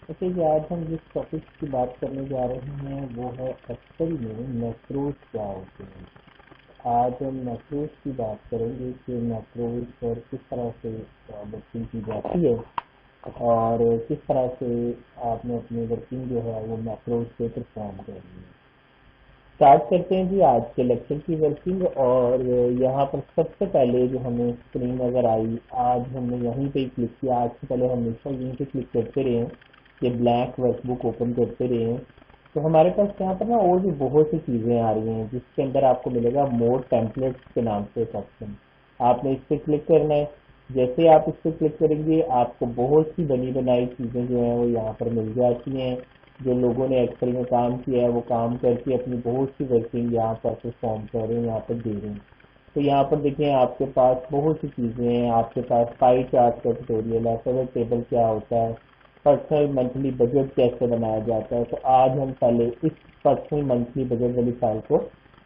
अच्छा जी, आज हम जिस टॉपिक की बात करने जा रहे हैं वो है एक्सेल में मैक्रोज क्या होते हैं। आज हम मैक्रोज की बात करेंगे कि मैक्रोज पर किस तरह से वर्किंग की जाती है और किस तरह से आपने अपनी वर्किंग जो है वो मैक्रोज पे परफॉर्म करनी है। स्टार्ट करते हैं जी आज के लेक्चर की वर्किंग। और यहाँ पर सबसे पहले जो हमें स्क्रीन नज़र आई, आज हमने यहीं पे क्लिक किया। आज से पहले हमेशा यहीं पे क्लिक करते रहे हैं, ये ब्लैंक वर्कबुक ओपन करते रहे हैं। तो हमारे पास यहाँ पर ना और भी बहुत सी चीज़ें आ रही हैं जिसके अंदर आपको मिलेगा मोर टेम्पलेट्स के नाम से एक ऑप्शन। आपने इस पर क्लिक करना है। जैसे ही आप इस पर क्लिक करेंगे आपको बहुत सी बनी बनाई चीज़ें जो हैं वो यहाँ पर मिल जाती हैं। जो लोगों ने एक्सेल में काम किया है वो काम करके अपनी बहुत सी वर्किंग यहाँ पर परफॉर्म कर रहे हैं, यहाँ पर दे रहे हैं। तो यहाँ पर देखें आपके पास बहुत सी चीज़ें हैं। आपके पास पाई चार्ट का ट्यूटोरियल है, पिवट टेबल क्या होता है, पर्सनल मंथली बजट कैसे बनाया जाता है। तो आज हम पहले इस पर्सनल मंथली बजट वाली फाइल को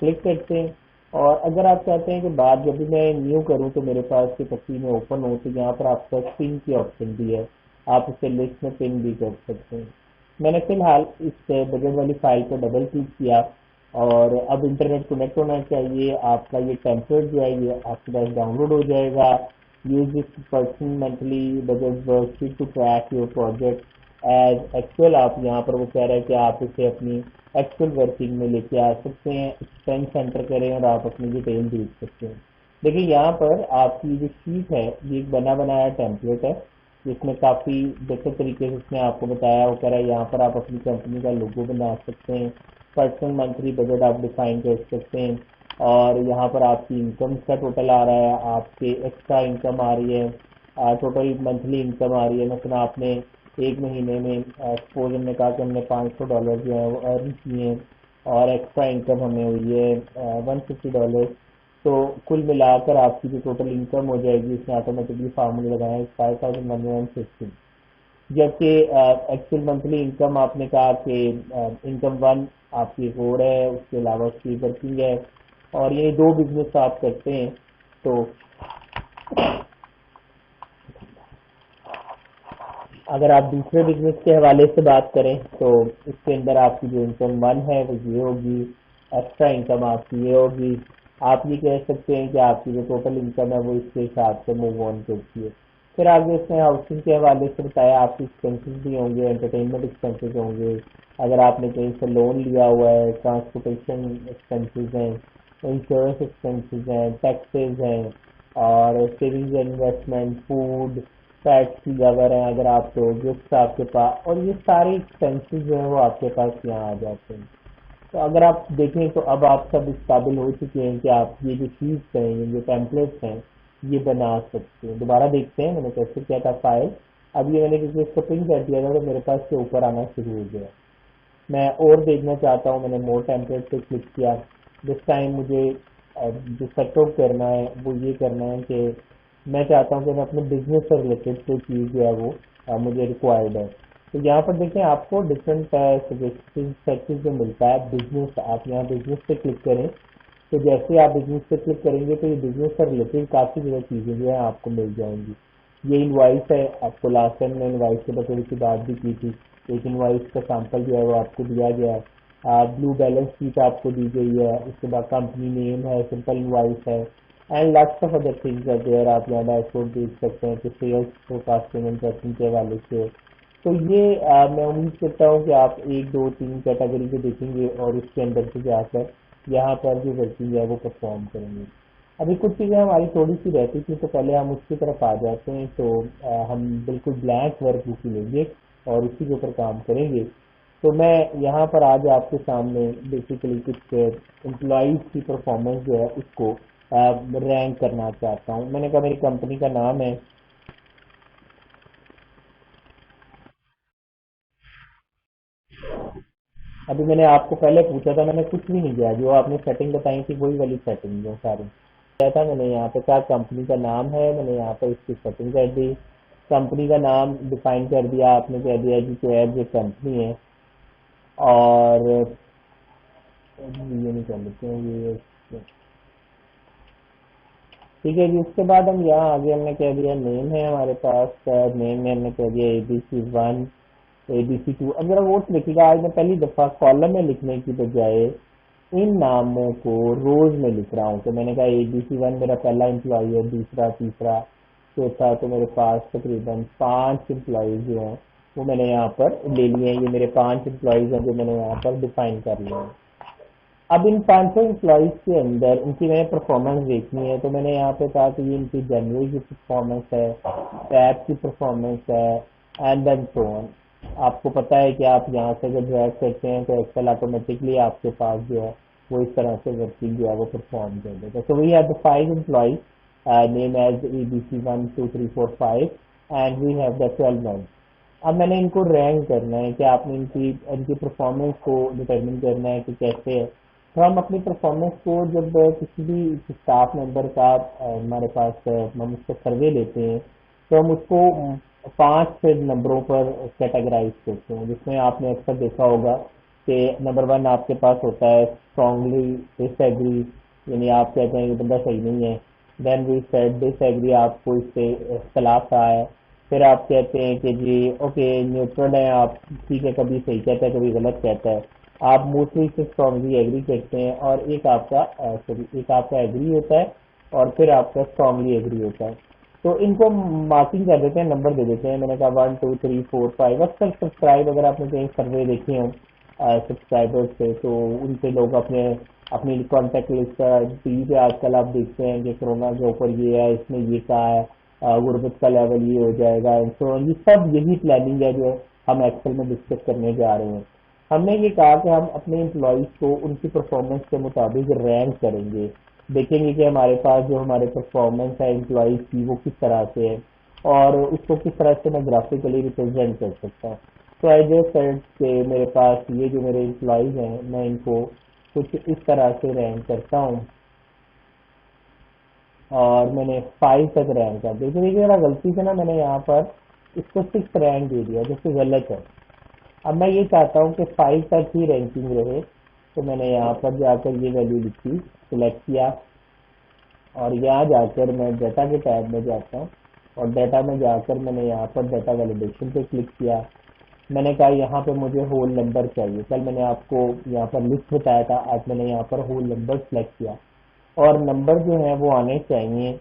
क्लिक करते हैं। और अगर आप चाहते हैं कि बाद जब भी मैं न्यू करूं तो मेरे पास ये तस्वीर में ओपन हो, तो यहाँ पर आपका पिन की ऑप्शन भी है, आप इसे लिस्ट में पिन भी कर सकते हैं। मैंने फिलहाल इस बजट वाली फाइल पर डबल क्लिक किया और अब इंटरनेट कनेक्ट होना चाहिए। आपका ये टेम्पलेट जो है ये आपके पास डाउनलोड हो जाएगा। Use this person monthly budget worksheet to track your project as actual. आप यहाँ पर वो कह रहे हैं कि आप इसे अपनी एक्चुअल वर्किंग में लेके आ सकते हैं। एक्सपेंस एंटर करें और आप अपनी डिटेल देख सकते हैं। देखिए यहाँ पर आपकी जो शीट है ये एक बना बनाया टेम्पलेट है जिसमें काफ़ी बेहतर तरीके से उसने आपको बताया। वो कह रहा है यहाँ पर आप अपनी कंपनी का लोगो बना सकते हैं, पर्सनल मंथली बजट आप डिफाइन कर सकते हैं, और यहाँ पर आपकी इनकम का टोटल आ रहा है, आपके एक्स्ट्रा इनकम आ रही है, टोटल मंथली इनकम आ रही है। मतलब आपने एक महीने में सपोज हमने कहा कि हमने $500 जो है वो अर्न किए हैं और एक्स्ट्रा इनकम हमें हुई है $150। तो कुल मिलाकर आपकी जो टोटल इनकम हो जाएगी इसमें ऑटोमेटिकली फार्मूला लगाया है 5150। जबकि एक्चुअल मंथली इनकम आपने कहा कि इनकम वन आपकी एक और है, उसके अलावा उसकी वर्किंग है, और ये दो बिजनेस आप करते हैं। तो अगर आप दूसरे बिजनेस के हवाले से बात करें तो इसके अंदर आपकी जो इनकम वन है वो ये होगी, एक्स्ट्रा इनकम आपकी ये होगी। आप ये कह सकते हैं कि आपकी जो टोटल इनकम है वो इसके हिसाब से मूव ऑन करती है। फिर आगे इसमें हाउसिंग के हवाले से बताया आपकी एक्सपेंसेस भी होंगे, एंटरटेनमेंट एक्सपेंसेस होंगे, अगर आपने कहीं से लोन लिया हुआ है, ट्रांसपोर्टेशन एक्सपेंसेस हैं, इंश्योरेंस एक्सपेंसेस हैं, टैक्सेस हैं, और savings and investment, food, fats की अगर है, अगर आप तो गिफ्ट आपके पास, और ये सारे एक्सपेंसेस जो है वो आपके पास यहाँ आ जाते हैं। तो अगर आप देखें तो अब आप सब इस काबिल हो चुके हैं कि आप ये जो शीट्स हैं, ये जो टेम्पलेट्स हैं, ये बना सकते हैं। दोबारा देखते हैं मैंने कैसे किया था फाइल। अब ये मैंने किसी इसको पिन कर दिया था तो मेरे पास के ऊपर आना शुरू हो गया। मैं और देखना चाहता हूँ, मैंने मोर टेम्पलेट पे क्लिक किया। दिस टाइम मुझे जो सेटअप करना है वो ये करना है कि मैं चाहता हूँ कि मैं अपने बिजनेस से रिलेटेड कोई चीज़ जो है वो मुझे रिक्वायर्ड है। तो यहाँ पर देखें आपको डिफरेंट सजेशन सेक्शन जो मिलता है बिजनेस, आप यहाँ बिजनेस पे क्लिक करें। तो जैसे आप बिजनेस पे क्लिक करेंगे तो ये बिजनेस से रिलेटेड काफ़ी ज़्यादा चीज़ें जो है आपको मिल जाएंगी। ये इनवाइस है, आपको लास्ट टाइम मैंने इनवाइस के ऊपर थोड़ी सी बात भी की थी। एक इनवाइस का सैंपल जो है वो आपको दिया गया है। ब्लू बैलेंस शीट आपको दी गई है, उसके बाद कंपनी नेम है, सिंपल इनवाइस है, and lots of other things है देयर। आप यहाँ डैशबोर्ड देख सकते हैं कि सेल्स फोरकास्टिंग एंड ट्रैकिंग के हवाले से। तो ये मैं उम्मीद करता हूँ कि आप एक दो तीन कैटेगरी को देखेंगे और उसके अंदर से जाकर यहाँ पर जो वर्किंग है वो परफॉर्म करेंगे। अभी कुछ चीज़ें हमारी थोड़ी सी रहती थी तो पहले हम उसकी तरफ आ जाते हैं। तो हम बिल्कुल ब्लैंक वर्क बुक ही लेंगे और उसी के ऊपर काम करेंगे। तो मैं यहाँ पर आज आपके सामने बेसिकली कुछ एम्प्लॉयज़ की परफॉर्मेंस जो है उसको रैंक करना चाहता हूँ। मैंने कहा मेरी कंपनी का नाम है, अभी मैंने आपको पहले पूछा था, मैंने कुछ भी नहीं किया, जो आपने सेटिंग बताई थी वही वाली सेटिंग जो सारी किया था। मैंने यहाँ पे कहा कंपनी का नाम है, मैंने यहाँ पर इसकी सेटिंग कर दी, कंपनी का नाम डिफाइन कर दिया, आपने कह दिया कि जो है जो कंपनी है। और ये नहीं कर लेते हैं ये, ठीक है जी। उसके बाद हम यहाँ आगे हमने कह दिया नेम है हमारे पास, नेम में हमने कह दिया ABC1, ABC2। अब जरा वो देखिएगा, आज मैं पहली दफा कॉलम में लिखने की बजाय इन नामों को रोज में लिख रहा हूँ। तो मैंने कहा ABC1 मेरा पहला एम्प्लॉय है, दूसरा, तीसरा, चौथा, तो मेरे पास तकरीबन 5 एम्प्लॉयज जो हैं वो मैंने यहाँ पर ले लिए हैं। ये मेरे 5 एम्प्लॉयज हैं जो मैंने यहाँ पर डिफाइन कर लिए हैं। अब इन 500 एम्प्लॉयज के अंदर इनकी मैंने परफॉर्मेंस देखनी है, तो मैंने यहाँ पे कहा कि ये इनकी जनवरी की परफॉर्मेंस है, टैब की परफॉर्मेंस है, एंड देन सो ऑन। आपको पता है कि आप यहाँ से अगर ड्रैग करते हैं तो एक्सेल ऑटोमेटिकली आपके पास जो है वो इस तरह से वर्किंग जो है वो परफॉर्म कर देगा। So we have the 5 employees name as ABC1 2 3 4 5 and we have the 12 month. अब मैंने इनको रैंक करना है कि आपने इनकी इनकी परफॉर्मेंस को डिटरमिन करना है कि कैसे है। तो हम अपनी परफॉर्मेंस को जब किसी भी स्टाफ मेंबर का हमारे पास हम उसका सर्वे लेते हैं तो हम उसको 5 नंबरों पर कैटेगराइज करते हैं, जिसमें आपने अक्सर देखा होगा कि नंबर 1 आपके पास होता है स्ट्रांगली डिसएग्री, यानी आप कहते हैं कि बंदा सही नहीं है। देन वी सेड डिसएग्री, आपको इससे इख्तलाफ रहा है। फिर आप कहते हैं कि जी ओके न्यूट्रल है, आप ठीक है, कभी सही कहता है कभी गलत कहता है। आप मोस्टली से स्ट्रांगली एग्री करते हैं, और एक आपका एग्री होता है और फिर आपका स्ट्रांगली एग्री होता है। तो इनको मार्किंग कर देते हैं, नंबर दे देते हैं। मैंने कहा 1 2 3 4 5। अक्सर सब्सक्राइब, अगर आपने कहीं सर्वे देखे हो सब्सक्राइबर्स से, तो उनसे लोग अपनी कॉन्टेक्ट लिस्ट का टीवी पे आजकल आप देखते हैं कि कोरोना के ऊपर ये है, इसमें ये कहा है, गुर्बत का लेवल ये हो जाएगा, ये सब यही प्लानिंग है जो हम एक्सेल में डिस्कस करने जा रहे हैं। हमने ये कहा कि हम अपने एम्प्लॉयज को उनकी परफॉर्मेंस के मुताबिक रैंक करेंगे, देखेंगे कि हमारे पास जो हमारे परफॉर्मेंस है एम्प्लॉयज की वो किस तरह से है, और उसको किस तरह से मैं ग्राफिकली रिप्रेजेंट कर सकता हूँ। तो आई जस्ट सेड कि मेरे पास ये जो मेरे एम्प्लॉयज हैं मैं इनको कुछ इस तरह से रैंक करता हूँ, और मैंने 5 तक रैंक कर दिया। देखिए मेरा गलती से ना मैंने यहाँ पर इसको 6 रैंक दे दिया, जो कि गलत है। अब मैं ये चाहता हूँ कि 5 तक ही रैंकिंग रहे, तो मैंने यहाँ पर जाकर ये वैल्यू लिखी, सिलेक्ट किया, और यहाँ जाकर मैं डाटा के टैब में जाता हूँ, और डाटा में जाकर मैंने यहाँ पर डाटा वैलिडेशन पे क्लिक किया। मैंने कहा यहाँ पे मुझे होल नंबर चाहिए। कल मैंने आपको यहाँ पर लिस्ट बताया था, आज मैंने यहाँ पर होल नंबर सेलेक्ट किया, और नंबर जो है वो आने चाहिए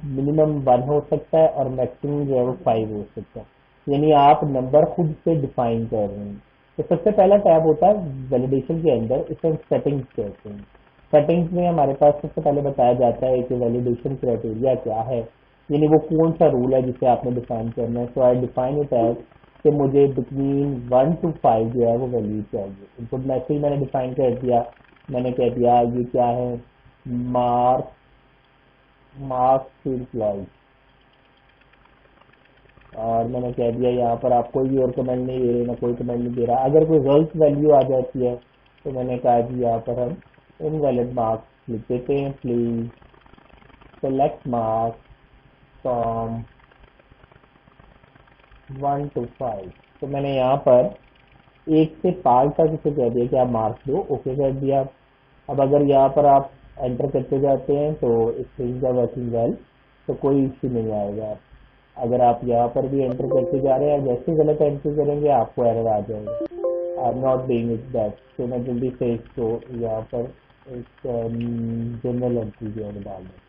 मिनिमम 1 हो सकता है और मैक्सिमम जो है वो 5 हो सकता है, यानी आप नंबर खुद से डिफाइन कर रहे हैं। तो सबसे पहला टैब होता है वैलिडेशन के अंदर, इसे हम सेटिंग्स कहते हैं। सेटिंग्स में हमारे पास सबसे पहले बताया जाता है कि वैलिडेशन क्राइटेरिया क्या है, यानी वो कौन सा रूल है जिसे आपने डिफाइन करना है। सो आई डिफाइन इट एज कि मुझे बिटवीन 1 to 5 जो है वो वैल्यू चाहिए। इनपुट मैसेज मैंने डिफाइन कर दिया, मैंने कह दिया ये क्या है, मार्क्स एम्प्लॉय, और मैंने कह दिया यहाँ पर आप कोई भी और कमेंट नहीं दे रहे, ना कोई कमेंट नहीं दे रहा। अगर कोई गलत वैल्यू आ जाती है तो मैंने कहा जी यहाँ पर हम इनवैलिड मार्क्स लिख देते हैं, please select marks from 1 to 5। तो मैंने यहाँ पर 1 से 5 तक इसे कह दिया कि आप मार्क्स दो, ओके कर दिया। अब अगर यहाँ पर आप एंटर करते जाते हैं तो स्क्रीन का वर्किंग वेल, तो कोई इश्यू नहीं आएगा। अगर आप यहाँ पर भी एंटर करते जा रहे हैं, जैसे गलत एंट्री करेंगे आपको एरर आ जाएगा, I am not doing it that. तो मैं जल्दी से इसको यहाँ पर एक जनरल एंट्री जो है डाल दूँ।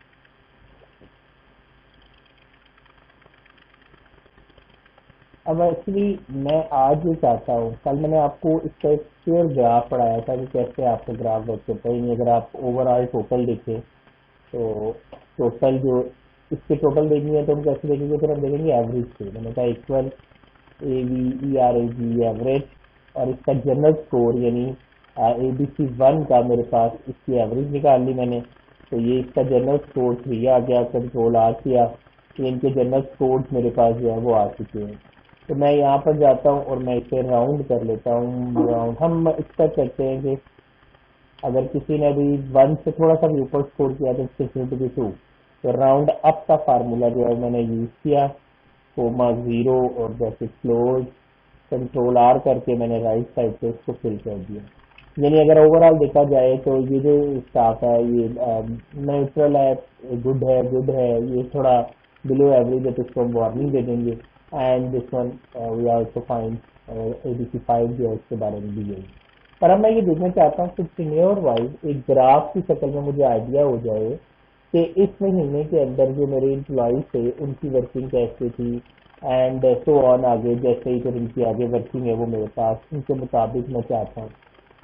अब एक्चुअली मैं आज ये चाहता हूँ, कल मैंने आपको इसका एक क्लियर ग्राफ पढ़ाया था कि कैसे आपका ग्राफ वर्क करता है। अगर आप ओवरऑल टोटल देखें तो टोटल जो इसके टोटल देखनी है तो हम कैसे देखेंगे, फिर हम देखेंगे एवरेज से। मैंने कहा इक्वल AVERAG एवरेज, और इसका जनरल स्कोर यानी ABC1 का मेरे पास इसकी एवरेज निकाल ली मैंने, तो ये इसका जनरल स्कोर 3 आ गया। कंट्रोल R किया तो इनके जनरल स्कोर मेरे पास जो है वो आ चुके हैं। तो मैं यहाँ पर जाता हूँ और मैं इसे राउंड कर लेता हूँ। राउंड हम एक्सपेक्ट करते हैं कि अगर किसी ने भी 1 से थोड़ा सा भी ऊपर स्कोर किया तो 2, तो राउंड अप का फार्मूला जो है मैंने यूज किया, कोमा 0 और जैसे क्लोज, कंट्रोल R करके मैंने राइट साइड पे इसको फिल कर दिया। यानी अगर ओवरऑल देखा जाए तो ये जो स्टाफ है ये न्यूट्रल है, गुड है, ये थोड़ा बिलो एवरेज है, तो इसको हम वार्निंग दे देंगे। And this one we also find ABC 5 जो है उसके बारे में दी गई। पर अब मैं ये देखना चाहता हूँ कि टेन्योर वाइज एक ग्राफ की शक्ल में मुझे आइडिया हो जाए कि इस महीने के अंदर जो मेरे एम्प्लॉय थे उनकी वर्किंग कैसे थी एंड सो ऑन, आगे जैसे ही फिर इनकी आगे वर्किंग है वो मेरे पास उनके मुताबिक मैं चाहता हूँ।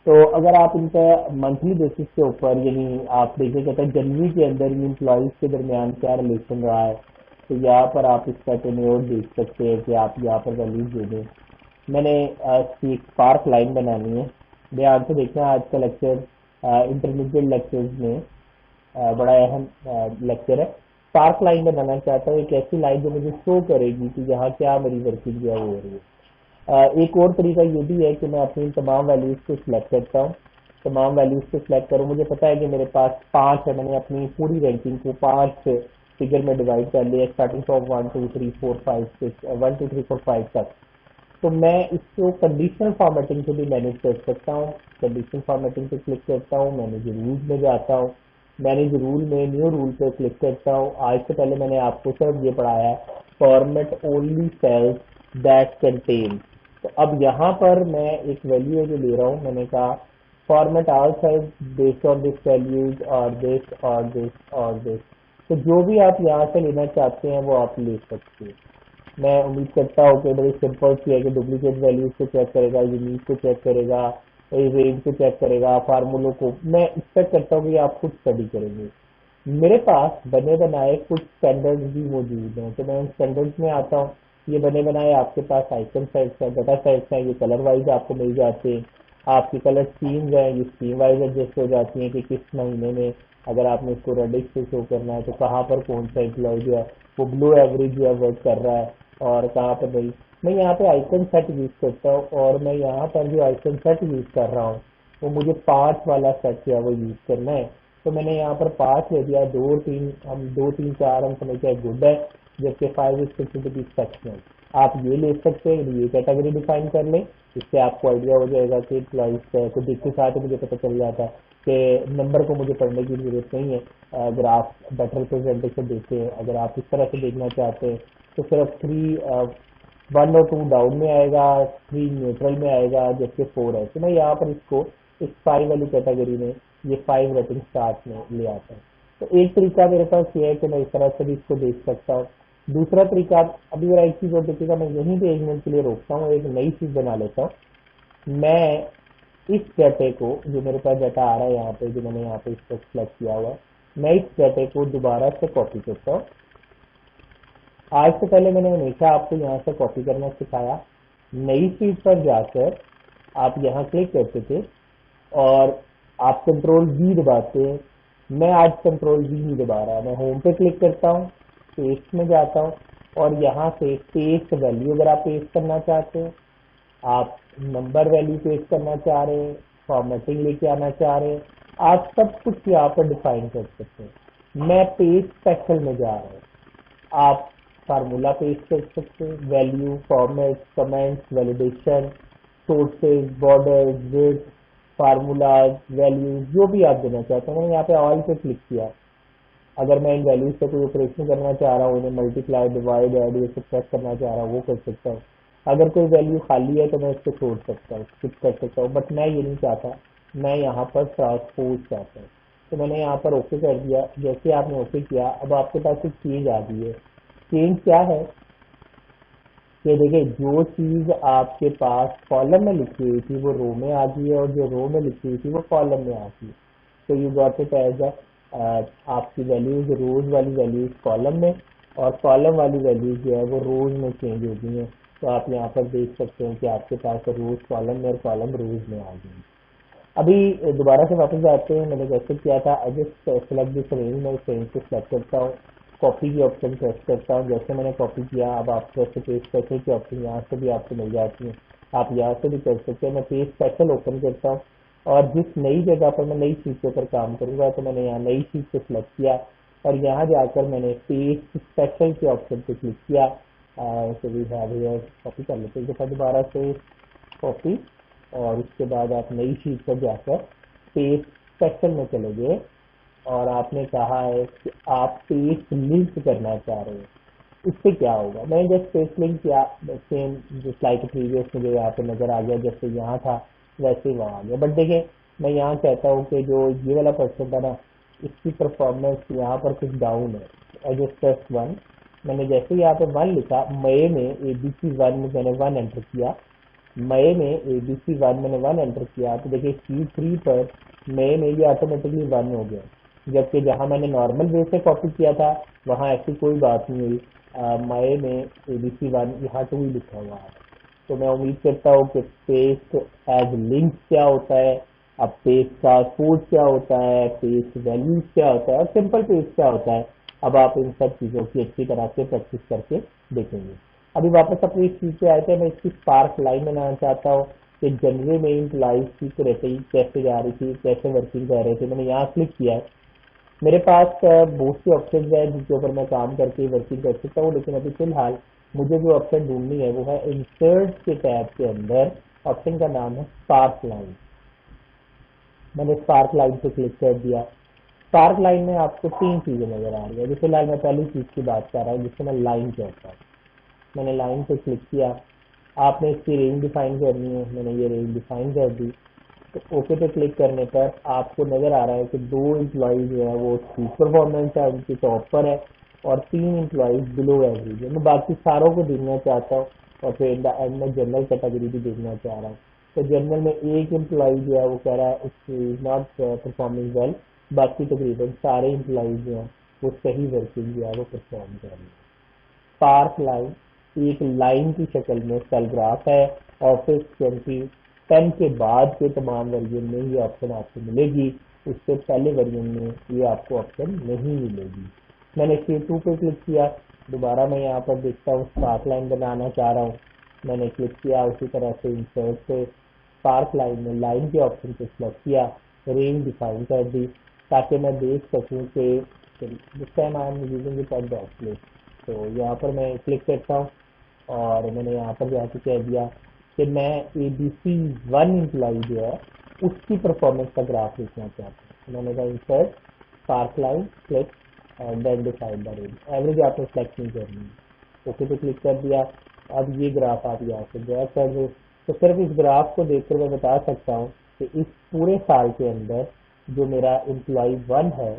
तो अगर आप इनका मंथली बेसिस के ऊपर यानी आप देखिए कहते हैं जनवरी के अंदर एम्प्लॉयज के दरमियान क्या रिलेशन रहा है, तो यहाँ पर आप इसका टेन्योर देख सकते हैं कि आप यहाँ पर वैल्यूज दे दें। मैंने इसकी एक स्पार्क लाइन बनानी है। ध्यान से देखना, आज का लेक्चर इंटरमीडिएट लेक्चर्स में बड़ा अहम लेक्चर है। स्पार्क लाइन बनाना चाहता हूँ, एक ऐसी लाइन जो मुझे शो करेगी कि यहाँ क्या मेरी वर्किंग जो है वो हो रही है। एक और तरीका ये भी है कि मैं अपनी तमाम वैल्यूज को सिलेक्ट करता हूँ। तमाम वैल्यूज को सिलेक्ट करूँ, मुझे पता है कि मेरे पास 5 है, मैंने अपनी पूरी रैंकिंग को 5 फिगर में डिवाइड कर लिया, स्टार्टिंग फ्रॉम 1 2 3 4 5 6 1 2 3 4 5 तक। तो मैं इसको कंडीशनल फॉर्मेटिंग से भी मैनेज कर सकता हूँ। कंडीशनल फॉर्मेटिंग पे क्लिक करता हूँ, मैनेज रूल में जाता हूँ, मैनेज रूल में न्यू रूल पे क्लिक करता हूँ। आज से पहले मैंने आपको सिर्फ ये पढ़ाया है format only cells that contain. तो अब यहाँ पर मैं एक वैल्यू जो ले रहा हूँ, मैंने कहा format all cells based on this values और दिस और दिस और दिस। तो जो भी आप यहाँ से लेना चाहते हैं वो आप ले सकते हैं। मैं उम्मीद करता हूँ कि बड़ी सिंपल सी है कि डुप्लीकेट वैल्यूज को चेक करेगा, यूनिक को चेक करेगा, रेंज को चेक करेगा, फार्मूलों को मैं एक्सपेक्ट करता हूँ कि आप खुद स्टडी करेंगे। मेरे पास बने बनाए कुछ स्टैंडर्ड्स भी मौजूद हैं, तो मैं उन स्टैंडर्ड्स में आता हूँ। ये बने बनाए आपके पास आइकन सेट्स है, डाटा सेट्स हैं, ये कलर वाइज आपको मिल जाते हैं। आपकी कलर स्कीम्स हैं, ये स्कीम वाइज एडजस्ट हो जाती हैं कि किस महीने में अगर आपने इसको रेडिश पे शो करना है तो कहाँ पर कौन सा एम्प्लॉय जो है वो ब्लू एवरेज जो है वर्क कर रहा है और कहाँ पर नहीं। मैं यहाँ पे आइकन सेट यूज करता हूँ और मैं यहाँ पर जो आइकन सेट यूज कर रहा हूँ वो मुझे 5 वाला सेट जो है वो यूज करना है। तो मैंने यहाँ पर 5 ले दिया, 2 3 हम 2 3 4 हम समझते हैं गुड है, जबकि 5 is considered to be exceptional. आप ये ले सकते हैं, ये कैटेगरी डिफाइन कर लें, इससे आपको आइडिया हो जाएगा कि एम्प्लॉइज को देखते साथ ही मुझे पता चल जाता है कि नंबर को मुझे पढ़ने की जरूरत नहीं है। ग्राफ बेटर रिप्रेजेंटेशन देते हैं, अगर आप इस तरह से देखना चाहते हैं तो सिर्फ 1 और 2 डाउन में आएगा, 3 न्यूट्रल में आएगा, जबकि 4 है। तो मैं यहाँ पर इसको इस 5 वाली कैटेगरी में ये 5 रेटिंग स्टार्ट में ले आता हूँ। तो एक तरीका मेरे पास ये है कि मैं इस तरह से भी इसको देख सकता हूँ। दूसरा तरीका, अभी मेरा एक चीज और देखिएगा, मैं यहीं पे 1 मिनट के लिए रोकता हूँ, एक नई चीज बना लेता हूँ। मैं इस डाटे को, जो मेरे पास डाटा आ रहा है यहाँ पे, जो मैंने यहाँ पे इसको सेलेक्ट किया हुआ है, मैं इस डाटे को दोबारा से कॉपी करता हूँ। आज से पहले मैंने हमेशा आपको यहाँ से कॉपी करना सिखाया। नई शीट पर जाकर आप यहाँ क्लिक करते थे और आप कंट्रोल वी दबाते हैं। मैं आज कंट्रोल वी नहीं दबा रहा, मैं होम पे क्लिक करता हूँ, पेस्ट में जाता हूँ और यहाँ से पेस्ट वैल्यू अगर आप पेस्ट करना चाहते हैं, आप नंबर वैल्यू पेस्ट करना चाह रहे हैं, फॉर्मेटिंग लेके आना चाह रहे हैं, आप सब कुछ यहाँ पर डिफाइन कर सकते हैं। मैं पेज सेक्शन में जा रहा हूँ, आप फार्मूला पेस्ट कर सकते हैं, value, format, comments, validation, sources, borders, width, formulas, values, जो भी आप देना चाहते हैं। मैंने यहाँ पे ऑल पे क्लिक किया। अगर मैं इन वैल्यूज से कोई ऑपरेशन करना चाह रहा हूँ, इन्हें मल्टीप्लाई, डिवाइड, ऐड, ये सब करना चाह रहा हूँ, वो कर सकता हूँ। अगर कोई वैल्यू खाली है तो मैं इसको छोड़ सकता हूँ, स्किप कर सकता हूँ, बट मैं ये नहीं चाहता, मैं यहाँ पर ट्रांसपोज चाहता हूँ। तो मैंने यहाँ पर ओके कर दिया। जैसे आपने ओके किया, अब आपके पास एक चेंज आ गई है। चेंज क्या है कि देखिए, जो चीज आपके पास कॉलम में लिखी हुई थी वो रो में आ गई है और जो रो में लिखी हुई थी वो कॉलम में आ गई। तो यू गॉट इट एज आपकी वैल्यूज, रोज वाली वैल्यूज कॉलम में और कॉलम वाली वैल्यूज जो है वो रोज में चेंज हो गई है। तो आप यहाँ पर देख सकते हैं कि आपके पास रोज कॉलम में और कॉलम रोज में आ गई। अभी दोबारा से वापस आते हैं। मैंने जैसे किया था, I just select this range, मैं इस रेंज को सेलेक्ट करता हूँ, कॉपी की ऑप्शन प्रेस करता हूँ। जैसे मैंने कॉपी किया, अब आप जैसे पेज स्पेशल की ऑप्शन यहाँ से भी आपको मिल जाती है, आप यहाँ से भी कर सकते हैं। मैं पेज स्पेशल ओपन करता हूँ और जिस नई जगह पर मैं नई शीट के ऊपर काम करूंगा, तो मैंने यहाँ नई शीट को सिलेक्ट किया और यहाँ जाकर मैंने पेज स्पेशल के ऑप्शन पे क्लिक किया। तो वी हैव हियर, कॉपी कर लेते हैं एक दफा दोबारा से, कॉपी, और उसके बाद आप नई शीट पर जाकर पेज सेक्शन में चले गए और आपने कहा है कि आप पेज लिंक करना चाह रहे हैं। इससे क्या होगा, मैंने जस्ट पेस्ट लिंक किया, सेम जो स्लाइड प्रीवियस मुझे यहाँ पे नजर आ गया, जैसे यहाँ था वैसे ही वहाँ आ गया। बट देखिए मैं यहाँ कहता हूँ कि जो ये वाला पर्सन था ना, इसकी परफॉर्मेंस यहाँ पर कुछ डाउन है। आई जस्ट प्रेस 1, मैंने जैसे ही यहाँ पे 1 लिखा, मई में ABC1 में मैंने 1 एंटर किया, मई में ABC1 मैंने 1 एंटर किया, तो देखिए C3 पर मई में ये ऑटोमेटिकली 1 हो गया। जबकि जहां मैंने नॉर्मल वे से कॉपी किया था वहां ऐसी कोई बात नहीं हुई, मई में ABC1 यहाँ तो ही लिखा हुआ है। तो मैं उम्मीद करता हूँ कि पेस्ट एज लिंक क्या होता है, अब पेस्ट का कोड क्या होता है, पेस्ट वैल्यूज क्या होता है और सिंपल पेस्ट क्या होता है, अब आप इन सब चीज़ों की अच्छी तरह से प्रैक्टिस करके देखेंगे। अभी वापस अपनी इस चीज़ पे आए थे, मैं इसकी स्पार्क लाइन बनाना चाहता हूँ कि जनरल में इम्प्लाइज की रेटिंग कैसे जा रही थी, कैसे वर्किंग कर रहे थे। मैंने यहाँ क्लिक किया है, मेरे पास बहुत से ऑप्शन है जिनके ऊपर मैं काम करके वर्किंग कर सकता हूँ, लेकिन अभी फिलहाल मुझे जो ऑप्शन ढूंढनी है वो है इंसर्ट के टैब के अंदर, ऑप्शन का नाम है स्पार्क लाइन। मैंने स्पार्क लाइन पे क्लिक कर दिया। स्पार्क लाइन में आपको 3 चीजें नजर आ रही है। अभी फिलहाल मैं पहली चीज की बात कर रहा हूँ जिसको मैं लाइन कहता हूँ। मैंने लाइन पे क्लिक किया, आपने इसकी रेंज डिफाइन करनी है, मैंने ये रेंज डिफाइन कर दी। तो ओके पे क्लिक करने पर आपको नजर आ रहा है कि 2 एम्प्लॉइज जो है वो ठीक परफॉर्मेंस है, उनकी टॉप पर है, और 3 एम्प्लॉइज बिलो एवरेज है। मैं बाकी सारों को देखना चाहता हूँ और फिर इन द एंड में जनरल कैटेगरी भी देखना चाह रहा हूँ। तो जनरल में एक एम्प्लॉय जो है वो कह रहा है इज नॉट परफॉर्मिंग वेल, बाकी तकरीबन सारे एम्प्लॉइज जो हैं वो सही वर्किंग जो है वो परफॉर्म कर रहे हैं। स्पार्क लाइन एक लाइन की शक्ल में सेल ग्राफ है। ऑफिस 2010 के बाद के तमाम वर्जन में ये ऑप्शन आपको मिलेगी, उससे पहले वर्जन में ये आपको ऑप्शन नहीं मिलेगी। मैंने C2 पे क्लिक किया, दोबारा मैं यहाँ पर देखता हूँ स्पार्क लाइन बनाना चाह रहा हूँ, मैंने क्लिक किया, उसी तरह से इंसर्ट पे स्पार्क लाइन में लाइन के ऑप्शन पे सेलेक्ट किया, रेंज डिफाइन कर दी ताकि मैं देख सकूँ कि this time I am using it at that place. तो यहाँ पर मैं क्लिक करता हूँ और मैंने यहाँ पर जाके कह दिया कि मैं ABC1 एम्प्लॉय जो है उसकी परफॉर्मेंस का ग्राफ देखना चाहता हूँ। मैंने कहा insert spark line click and then decide the range, average आपने सेलेक्ट नहीं करनी है। ओके पे क्लिक कर दिया। अब ये ग्राफ आप यहाँ से ड्रैग कर दो। तो सिर्फ इस ग्राफ को देखकर मैं बता सकता हूँ कि इस पूरे साल के अंदर जो मेरा एम्प्लॉय 1 है,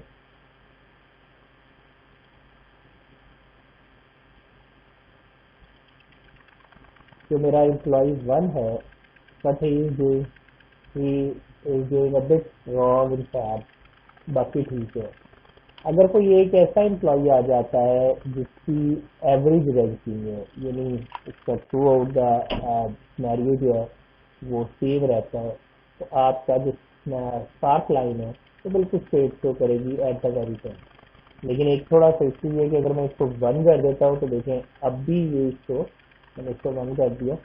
जो मेरा एम्प्लॉय 1 है, but he is doing a bit wrong in fact, बाकी ठीक है। अगर कोई एक ऐसा एम्प्लॉय आ जाता है जिसकी एवरेज रैंकिंग है, यानी इसका थ्रू आउट द सिनेरियो जो है वो सेव रहता है, तो आपका जो स्पार्क लाइन है तो बिल्कुल स्ट्रेट शो करेगी एट द वेरी टॉप। लेकिन एक थोड़ा सा इशू ये है कि अगर मैं इसको 1 कर देता हूँ तो देखें अब भी ये इसको, मैंने इसको 1 कर दिया,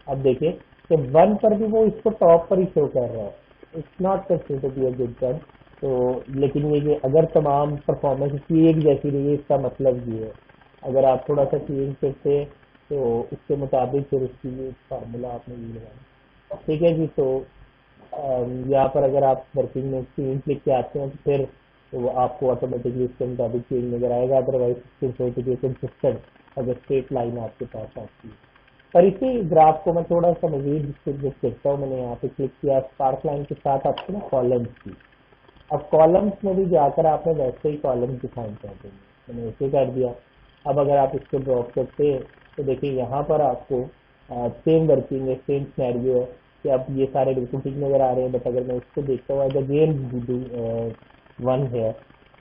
अब देखिए कि 1 पर भी वो इसको टॉप पर ही शो कर रहा है। It's not considered to be a good turn. तो लेकिन ये कि अगर तमाम परफॉर्मेंस इसकी एक जैसी रही है, इसका मतलब ये है अगर आप थोड़ा सा चेंज करते हैं तो उसके मुताबिक फिर उसकी ये फार्मूला आपने ये लगाना। ठीक है जी। तो यहाँ पर अगर आप वर्किंग में चेंज लिख के आते हैं तो फिर तो वो आपको ऑटोमेटिकली उसके मुताबिक चेंज नजर आएगा, अदरवाइज कंसिस्टेंट अगर स्ट्रेट लाइन आपके पास आती है। पर इसी ग्राफ को मैं थोड़ा सा मजीद डिस्क्रिप्ट करता हूँ। मैंने यहाँ पे क्लिक किया, स्पार्क लाइन के साथ आपको ना कॉलम्स की। अब कॉलम्स में भी जाकर आपने वैसे ही कॉलम्स डिफाइन कर देंगे, मैंने ऐसे कर दिया। अब अगर आप इसको ड्रॉप करते हैं तो देखिए यहाँ पर आपको सेम वर्किंग है, सेम सिनेरियो है कि अब ये सारे बिल्कुल ठीक नजर आ रहे हैं। बट अगर मैं इसको देखता हूँ अगर गेम 1 है,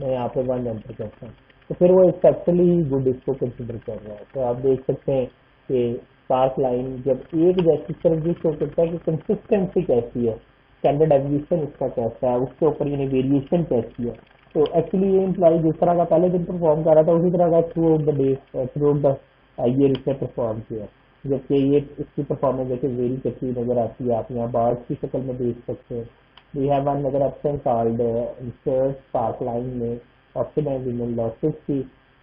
मैं यहाँ पे 1 एंटर करता हूँ तो फिर वो स्पेशली गुड इसको कंसिडर कर रहा है। तो आप देख सकते हैं कि स्पार्क लाइन जब एक जैसी तरह शो करता है कि कंसिस्टेंसी कैसी है, स्टैंडर्ड एविएशन इसका कैसा है, उसके ऊपर यानी वेरिएशन कैसी है। तो एक्चुअली ये एम्प्लॉय जिस तरह का पहले दिन परफॉर्म कर रहा था उसी तरह का through out the day, through out the year इसने परफॉर्म किया। जबकि ये इसकी परफॉर्मेंस देखिए वेरी करती हुई नजर आती है, आप यहाँ बार्स की शक्ल में देख सकते हैं। We have one other option called insert spark line में ऑप्शन है विमेन लॉसेस की।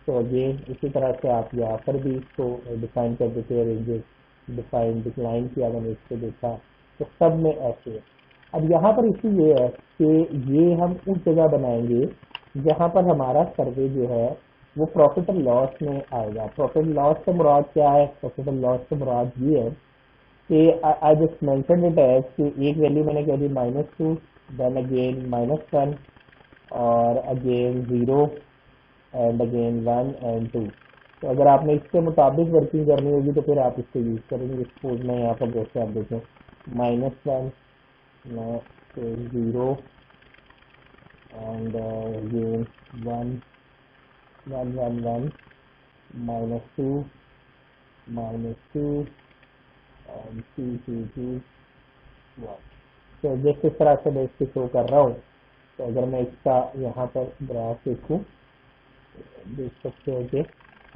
तो अगेन इसी तरह से आप यहाँ पर भी इसको डिफाइन कर देते हैं, रेंजेस डिफाइन डिक्लाइन किया मैंने इसको देखा तो सब में ऐसे है। अब यहाँ पर इशू ये है कि ये हम उस जगह बनाएंगे जहाँ पर हमारा सर्वे जो है वो प्रॉफिट एंड लॉस में आएगा। प्रॉफिट लॉस से मुराद क्या है? प्रॉफिट एंड लॉस से मुराद ये है कि I just mention it as कि एक वैल्यू मैंने कह दी -2, देन अगेन -1 और अगेन 0 एंड अगेन 1 एंड 2। तो अगर आपने इसके मुताबिक वर्किंग करनी होगी तो फिर आप इसको यूज करेंगे। सपोज मैं यहाँ पर जैसे आप देखें -1 0 एंड अगेन 1 1 1 1 -2 -2 एंड 2 2 2 1। तो जिस तरह से मैं इसको शो कर रहा हूँ, तो अगर मैं इसका यहाँ पर ग्राफ देखूँ, देख सकते हैं कि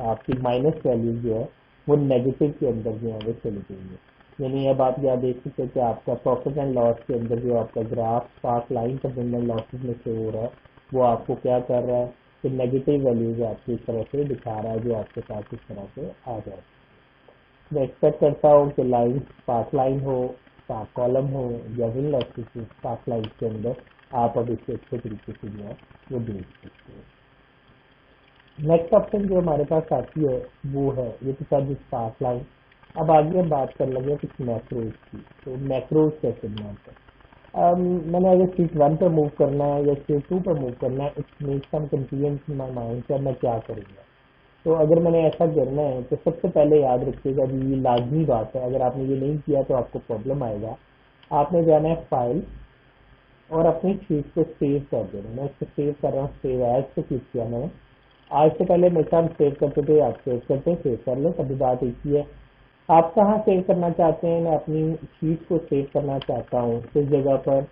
आपकी माइनस वैल्यू जो है वो नेगेटिव के अंदर जो है वो चली गई है। यानी यह बात क्या देख सकते हैं कि आपका प्रॉफिट एंड लॉस के अंदर जो आपका ग्राफ स्पार्क लाइन का बिंदु लॉसेस में शो हो रहा है, वो आपको क्या कर रहा है कि नेगेटिव वैल्यूज आपको इस तरह से दिखा रहा है, जो आपके पास इस तरह से आ जाए। मैं एक्सपेक्ट करता हूँ कि लाइन स्पार्क लाइन हो, स्पार्क कॉलम हो या विन लॉसेस स्पार्क लाइन के अंदर आप अब इसे अच्छे तरीके से जो है वो देख सकते हैं। नेक्स्ट ऑप्शन जो हमारे पास आती है वो है ये तो था स्पार्क लाइन। अब आगे हम बात कर लगे कुछ मैक्रोज की। तो मैक्रोज कैसे बनाते हैं? मैंने अगर शीट 1 पर मूव करना है या शीट 2 पर मूव करना है, it's make some confusion in my mind कि मैं क्या करूँगा। तो अगर मैंने ऐसा करना है तो सबसे पहले याद रखिएगा जी, ये लाजमी बात है, अगर आपने ये नहीं किया तो आपको प्रॉब्लम आएगा। आपने जाना है फाइल और अपनी शीट को सेव कर देना। मैं इसको सेव कर रहा हूँ, सेव एज पे क्लिक किया मैंने। आज से पहले हमेशा हम सेव करते थे, आप सेव करते हैं, सेव कर लो, सभी बात एक ही है। आप कहाँ सेव करना चाहते हैं? मैं अपनी शीट को सेव करना चाहता हूँ इस जगह पर।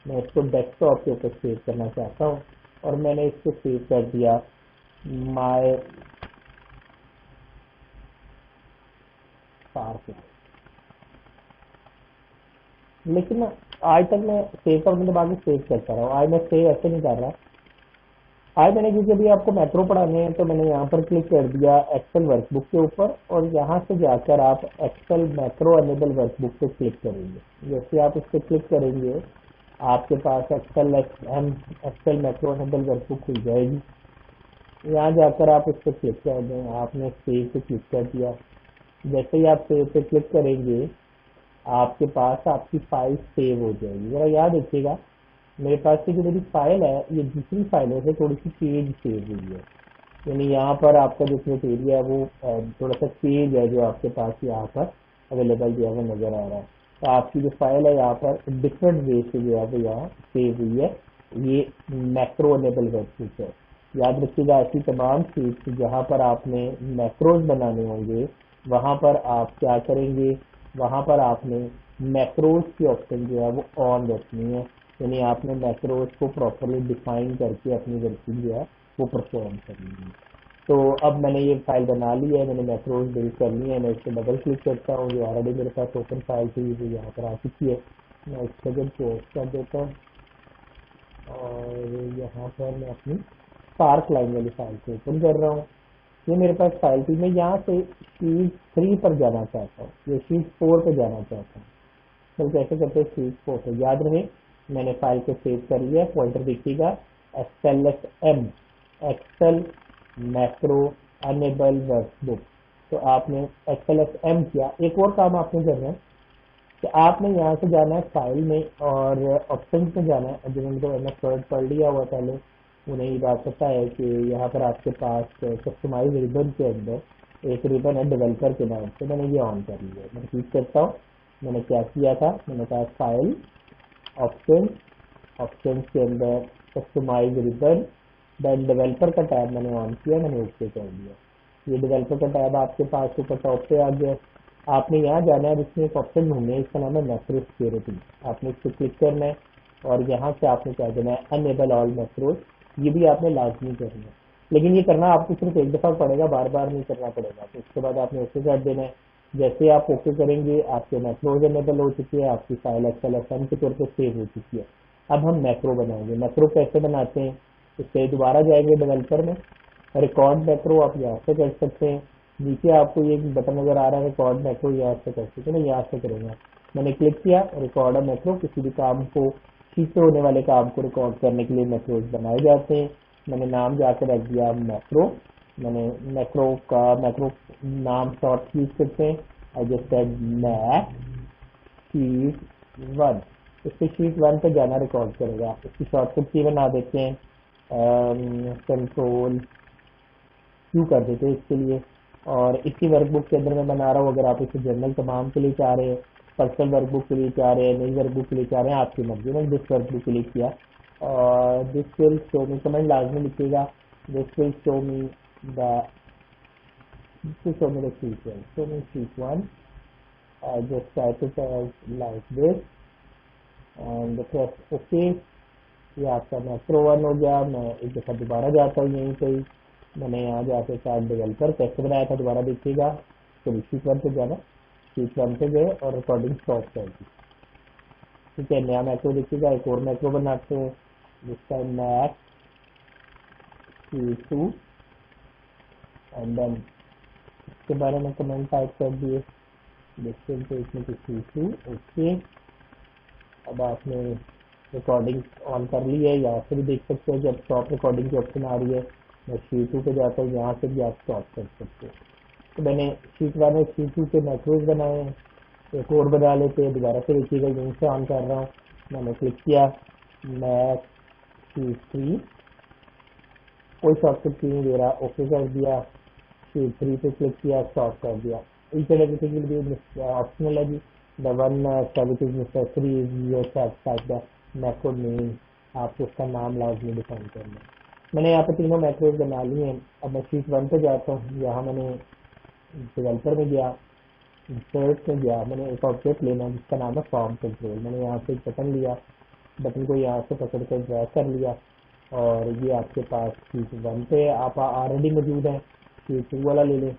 मैं इसको डेस्कटॉप के ऊपर सेव करना चाहता हूँ और मैंने इसको सेव कर दिया माय स्पार्क लाइन। लेकिन आज तक मैं सेव करने के बाद सेव करता रहा हूँ, आज मैं सेव ऐसे नहीं कर रहा। आज मैंने क्योंकि अभी आपको मैक्रो पढ़ाने हैं तो मैंने यहाँ पर क्लिक कर दिया एक्सेल वर्कबुक के ऊपर और यहाँ से जाकर आप एक्सेल मैक्रो एनेबल वर्कबुक पे क्लिक करेंगे। जैसे आप इस पर क्लिक करेंगे आपके पास एक्सेल मैक्रो एनेबल वर्कबुक खुल जाएगी। यहाँ जाकर आप इस पर क्लिक कर दें, आपने सेव पे क्लिक कर दिया। जैसे ही आप सेव पे क्लिक करेंगे आपके पास आपकी फाइल सेव हो जाएगी। जरा याद रखिएगा, मेरे पास की जो मेरी फाइल है ये दूसरी फाइलों से थोड़ी सी तेज सेव हुई है। यानी यहाँ पर आपका जो एरिया है वो थोड़ा सा तेज है, जो आपके पास यहाँ पर अवेलेबल जो है वो नजर आ रहा है। तो आपकी जो फाइल है यहाँ पर डिफरेंट वे से जो है वो यहाँ सेव हुई है। ये मैक्रो एनेबल वर्कबुक है। याद रखिएगा, ऐसी तमाम शीट्स जहाँ पर आपने मैक्रोज बनाने होंगे वहाँ पर आप क्या करेंगे, वहाँ पर आपने मैक्रोज की ऑप्शन जो है वो ऑन रखनी है। यानी आपने मैक्रोज को प्रॉपरली डिफाइन करके अपनी वर्किंग जो है वो परफॉर्म करनी है। तो अब मैंने ये फाइल बना ली है, मैंने मैक्रोज बिल्ड कर ली है। मैं इस पर डबल क्लिक करता हूँ, जो ऑलरेडी मेरे पास ओपन फाइल थी वो यहाँ पर आ चुकी है। मैं इस जगह क्लोज कर देता हूँ और यहाँ पर मैं अपनी स्पार्क लाइन वाली फाइल को ओपन कर रहा हूँ। ये मेरे पास फाइल थी, मैं यहाँ से शीट 3 पर जाना चाहता हूँ या शीट 4 पर जाना चाहता हूँ। तो कैसे करते हैं? शीट 4 पर। याद रहे मैंने फाइल को सेव कर लिया, पॉइंटर देखिएगा XLSM Excel macro enable workbook. तो आपने XLSM किया। एक और काम आपने करना है कि आपने यहाँ से जाना है फाइल में और ऑप्शन में जाना है। जिनको मैंने थर्ड पढ़ लिया हुआ पहले, उन्हें ये बात पता है कि यहाँ पर आपके पास कस्टमाइज रिबन के अंदर एक रिबन है डेवलपर के नाम से। मैंने ये ऑन कर लिया है। मैं रिपीट करता हूँ, मैंने क्या किया था, मैंने कहा फाइल ऑप्शन के अंदर कस्टमाइज रिबन, देन डेवलपर का टैब मैंने ऑन किया, मैंने ओके कर दिया। ये डेवलपर का टैब आपके पास ऊपर टॉप पे आ गया। आपने यहाँ जाना है, इसमें एक ऑप्शन ढूंढना है, इसका नाम है मैक्रो सिक्योरिटी। आपने इस पर क्लिक करना है और यहाँ से आपने क्या देना है, अनेबल ऑल मैक्रोज। ये भी आपने लाजमी करना है, लेकिन ये करना आपको सिर्फ एक दफा पड़ेगा, बार बार नहीं करना पड़ेगा। तो उसके बाद आपने ओके कर देना है। जैसे आप ओके करेंगे आपके मैक्रोज एनेबल हो चुकी है, आपकी फाइल XLSM के तौर पर सेव हो चुकी है। अब हम मैक्रो बनाएंगे। मैक्रो कैसे बनाते हैं? इससे दोबारा जाएंगे डेवलपर में, रिकॉर्ड मैक्रो आप यहाँ से कर सकते हैं। नीचे आपको ये बटन नजर आ रहा है रिकॉर्ड मैक्रो, यहाँ से कर सकते हैं। मैं यहाँ से करूँगा, मैंने क्लिक किया रिकॉर्ड मैक्रो। किसी भी काम को, ठीक से होने वाले काम को रिकॉर्ड करने के लिए मैक्रोज बनाए जाते हैं। मैंने नाम जाकर रख दिया मैक्रो मैंने मैक्रो नाम शॉर्ट यूज करते हैं। I just said mac sheet 1। इससे शीट 1 पे जाना रिकॉर्ड करेगा। इसकी शॉर्टकट की बना देते हैं, कंट्रोल क्यू कर देते हैं इसके लिए। और इसी वर्कबुक के अंदर मैं बना रहा हूँ। अगर आप इसे जनरल तमाम के लिए चाह रहे हैं, पर्सनल वर्कबुक के लिए चाह रहे हैं, नई वर्कबुक के लिए चाह रहे हैं, आपकी मर्जी। मैंने दिस वर्कबुक के लिए किया। और this will show me, comment लाजमी लिखिएगा, this will show me the show me the sequence. Show me sequence. I just type it as like this and press OK। ये आपका मैक्रो 1 हो गया। मैं एक दफ़ा दोबारा जाता हूँ यहीं पे ही। मैंने यहाँ जाके चार्ट डेवलपर कैसे बनाया था दोबारा देखिएगा। तो शीट 1 पे जाना, शीट 1 पे गए और रिकॉर्डिंग स्टॉप कर दी। ठीक है, नया मैक्रो देखिएगा। एक और मैक्रो बनाते हैं, जिसका मैक शीट 2 एंड देन इसके बारे में कमेंट टाइप कर दिए। देखते हैं तो इसमें कुछ शीट 2 ओके। अब आपने रिकॉर्डिंग ऑन कर ली है। यहाँ से भी देख सकते हो जब स्टॉप रिकॉर्डिंग की ऑप्शन आ रही है। मैं शीट 2 पे जाता हूँ, यहाँ से भी आप स्टॉप कर सकते हो। तो मैंने शीट 1 और शीट 2 के मैक्रोज बनाए हैं। एक और बना लेते हैं, दोबारा से देखिएगा, यहीं से ऑन कर रहा हूँ। मैंने क्लिक किया मैक शीट 3, कोई शॉर्टकट की नहीं दे रहा, ओके कर दिया। शीट 3 पे क्लिक किया, स्टॉप कर दिया। each and everything will be optional है जी। the one which is necessary is your type the macro name। आपको उसका नाम लाजमी डिफाइन करना है। मैंने यहाँ पे तीनों मैक्रोज बना लिए हैं। अब मैं शीट 1 पे जाता हूँ। यहाँ मैंने डेवलपर में गया, इंसर्ट में गया, मैंने एक ऑब्जेक्ट लेना जिसका नाम है फॉर्म कंट्रोल। मैंने यहाँ से एक बटन लिया, बटन को यहाँ से पकड़ कर ड्रैग कर लिया और ये आपके पास शीट 1 पे आप ऑलरेडी मौजूद है। शीट 2 वाला ले लें,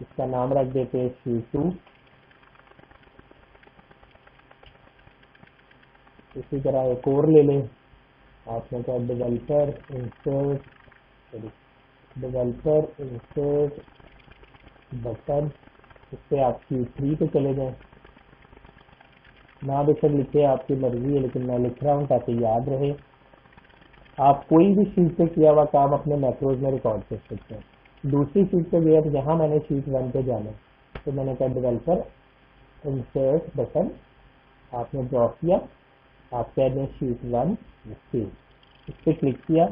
इसका नाम रख देते हैं शीट 2। इसी तरह एक और ले लें, आपने कहा डेवलपर इंसर्ट बटन, इससे आप शीट 3 पे चले जाएं। ना बेशक लिखे, आपकी मर्जी है, लेकिन मैं लिख रहा हूँ ताकि याद रहे। आप कोई भी शीट पे किया हुआ काम अपने मैक्रोज में रिकॉर्ड कर सकते हैं। दूसरी शीट पे गया तो यहाँ मैंने शीट 1 पे जाना है, तो मैंने कहा डेवलपर इंसर्ट बटन, आपने ड्रॉ किया, आप कह दें शीट 1 सेव, इस पर क्लिक किया।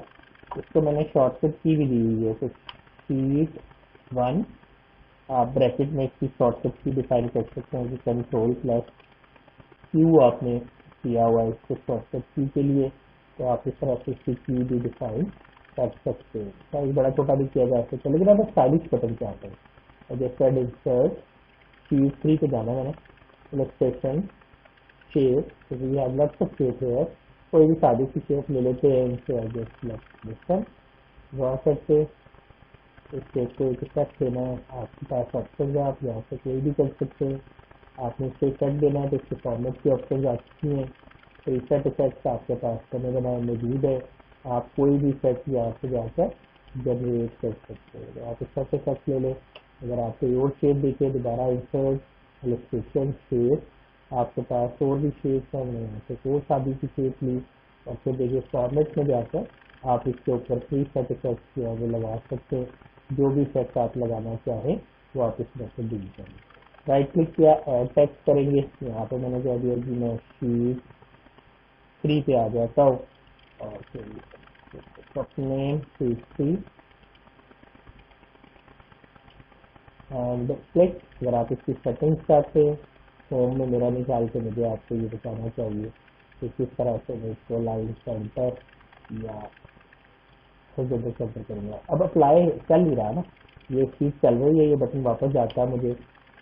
इसको मैंने शॉर्टकट की भी दी हुई है, तो शीट 1 आप ब्रैकेट में इसकी शॉर्टकट की डिफाइन कर सकते हैं कि कंट्रोल प्लस क्यू आपने किया हुआ है इसको शॉर्टकट की के लिए। तो आप इस तरह से इसकी की भी डिफाइन कर सकते हैं। साइज बड़ा छोटा भी किया जा सकता है, लेकिन आप स्टाइलिश बटन चाहते हैं और जैसे इंसर्ट शीट 3 पे जाना मैंने, इलस्ट्रेशन शेप, तो we have lots of shape है। कोई भी सादी सी शेप ले लेते हैं, इनसे एडजस्ट ड्रॉ करते। इस शेप को एक स्टेप देना है, आपके पास ऑप्शन है, आप यहाँ से कोई भी कर सकते हैं। आपने इसे सेट देना है तो इसके फॉर्मेट की ऑप्शन आ चुकी हैं। तो इफेक्ट इफेक्ट्स आपके पास बने बनाए मौजूद है। आप कोई भी इफेक्ट यहाँ से जाकर जनरेट कर सकते हैं। तो आप इफेक्ट इफेक्ट ले लें। अगर आप कोई और शेप देखिए, दोबारा इंसर्ट इलस्ट्रेशन शेप, आपके पास और भी शेप है, यहाँ से और सादी की शेप ली और फिर देखिए फॉर्मेट में जाकर आप इसके ऊपर फ्री सेट इफेक्ट जो है वो लगा सकते हैं। जो भी इफेक्ट आप लगाना चाहें वो आप इसमें से डील करें। राइट क्लिक किया, ऐड टेक्स्ट करेंगे। यहाँ पे मैंने कह दिया कि मैं शीट 3 पे आ जाता हूँ और फिर नेम शीट 3 एंड क्लिक। अगर आप इसकी सेटिंग्स चाहते हैं, होम में मेरा निकाल के मुझे आपको ये बताना चाहिए कि किस तरह से मैं इसको लाइन सेंटर या सेंटर करूँगा। अब अप्लाई चल नहीं रहा ना, ये शीट चल रही है, ये बटन वापस जाता है मुझे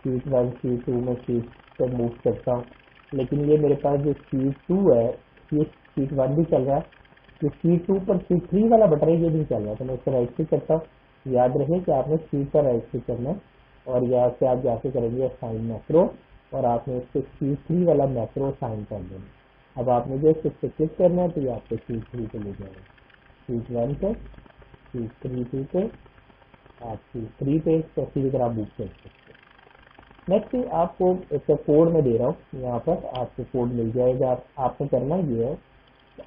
शीट 1 शीट 2 में शीट पे मूव करता हूँ। लेकिन ये मेरे पास जो शीट 2 है, ये शीट 1 भी चल रहा है, जो शीट 2 पर शीट 3 वाला बटन है ये नहीं चल रहा। तो मैं इस पर राइट क्लिक करता हूँ। याद रखिए कि आपने शीट पर राइट क्लिक करना है और यहाँ से आप जाके करेंगे साइन मैक्रो और आपने इसको शीट 3 वाला मैक्रो साइन कर देना। अब आपने जो इस पर क्लिक करना है तो ये आपको शीट 3 पे ले जाएगा, शीट 1 पे, शीट 3 पे, आप शीट 3 पे इसी तरह मूव कर सकते हैं। नेक्स्ट आपको एक कोड में दे रहा हूँ, यहाँ पर आपको कोड मिल जाएगा। आपने करना ये है,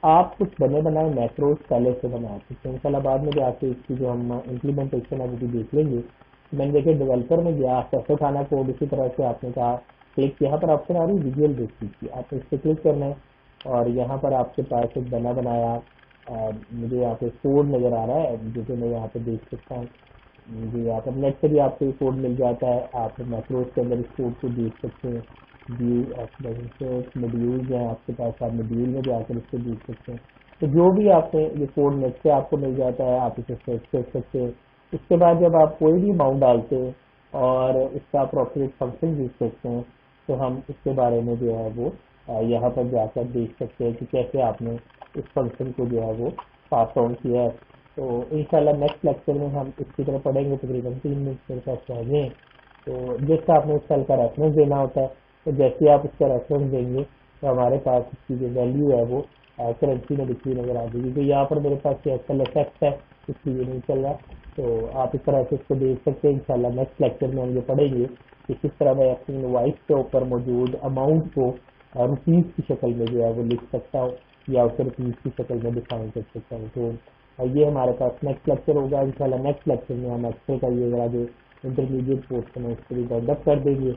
आप कुछ बने बनाए मैक्रोज पहले से बना सकते हैं। इंशाल्लाह बाद में जाके इसकी जो हम इम्प्लीमेंटेशन है वो भी देख लेंगे। मैंने देखे डेवलपर में गया, कैसे उठाना कोड, इसी तरह से आपने कहा क्लिक, यहाँ पर ऑप्शन आ रही है विजुअल बेसिक की, आपको इस पर क्लिक करना है और यहाँ पर आपके पास एक बना बनाया मुझे यहाँ पे कोड नज़र आ रहा है जो कि मैं यहाँ पे देख सकता हूँ। मुझे यहाँ पर नेट से भी आपको ये कोड मिल जाता है, आप मैक्रोज के अंदर इस कोड को देख सकते हैं। व्यू ऑफ मॉड्यूल्स हैं आपके पास, आप मॉड्यूल में जाकर इसको देख सकते हैं। तो जो भी आपने ये कोड नेट से आपको मिल जाता है आप इसे सर्च कर सकते हैं। इसके बाद जब आप कोई भी अमाउंट डालते हैं और इसका अप्रोप्रिएट फंक्शन यूज करते हैं तो हम इसके बारे में जो है वो यहाँ पर जाकर देख सकते हैं कि कैसे आपने इस फंक्शन को जो है वो पास ऑन किया है। तो इंशाल्लाह नेक्स्ट लेक्चर में हम इसकी तरह पढ़ेंगे, तकरीबन 3 मिनट मेरे पास रहेंगे। तो जिसका आपने इस सेल का रेफरेंस देना होता है, तो जैसे आप इसका रेफरेंस देंगे तो हमारे पास इसकी जो वैल्यू है वो करेंसी में लिखी नजर आ जाएगी। तो यहाँ पर मेरे पास एल इफेक्ट है इसलिए नहीं चल रहा, तो आप इस तरह से इसको देख सकते हैं। इंशाल्लाह नेक्स्ट लेक्चर में हम ये पढ़ेंगे कि किस तरह मैं अपनी इनवॉइस के ऊपर मौजूद अमाउंट को रुपीज़ की शक्ल में जो है वो लिख सकता हूँ या उसे रुपीज़ की शक्ल में डिफाइन कर सकता हूँ। तो ये हमारे पास नेक्स्ट लेक्चर होगा। इंशाल्लाह नेक्स्ट लेक्चर में हम एक्सेल का ये वाला जो इंटरमीडिएट पोर्शन है उसको भी डेवलप कर देंगे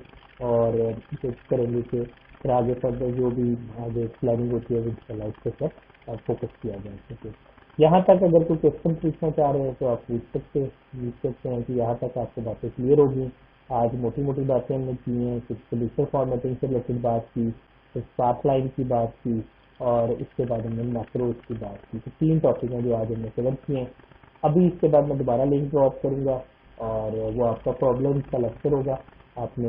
और कोशिश करेंगे कि फिर आगे फर्दर जो भी आगे प्लानिंग होती है वो इंशाल्लाह उसके ऊपर फोकस किया जा सके। यहाँ तक अगर कोई क्वेश्चन पूछना चाह रहे हैं तो आप पूछ सकते हैं कि यहाँ तक आपको बातें क्लियर होगी। आज मोटी मोटी बातें हमने की हैं, कुछ सोल्यूशन फॉर्मेटिंग से रिलेटेड बात की, कुछ पाथ लाइन की बात की और इसके बाद हमने मैक्रोज की बात की। तो 3 टॉपिक हैं जो आज हमने कवर किए हैं। अभी इसके बाद मैं दोबारा लिंक ड्रॉप करूंगा और वो आपका प्रॉब्लम का लेक्चर होगा। आपने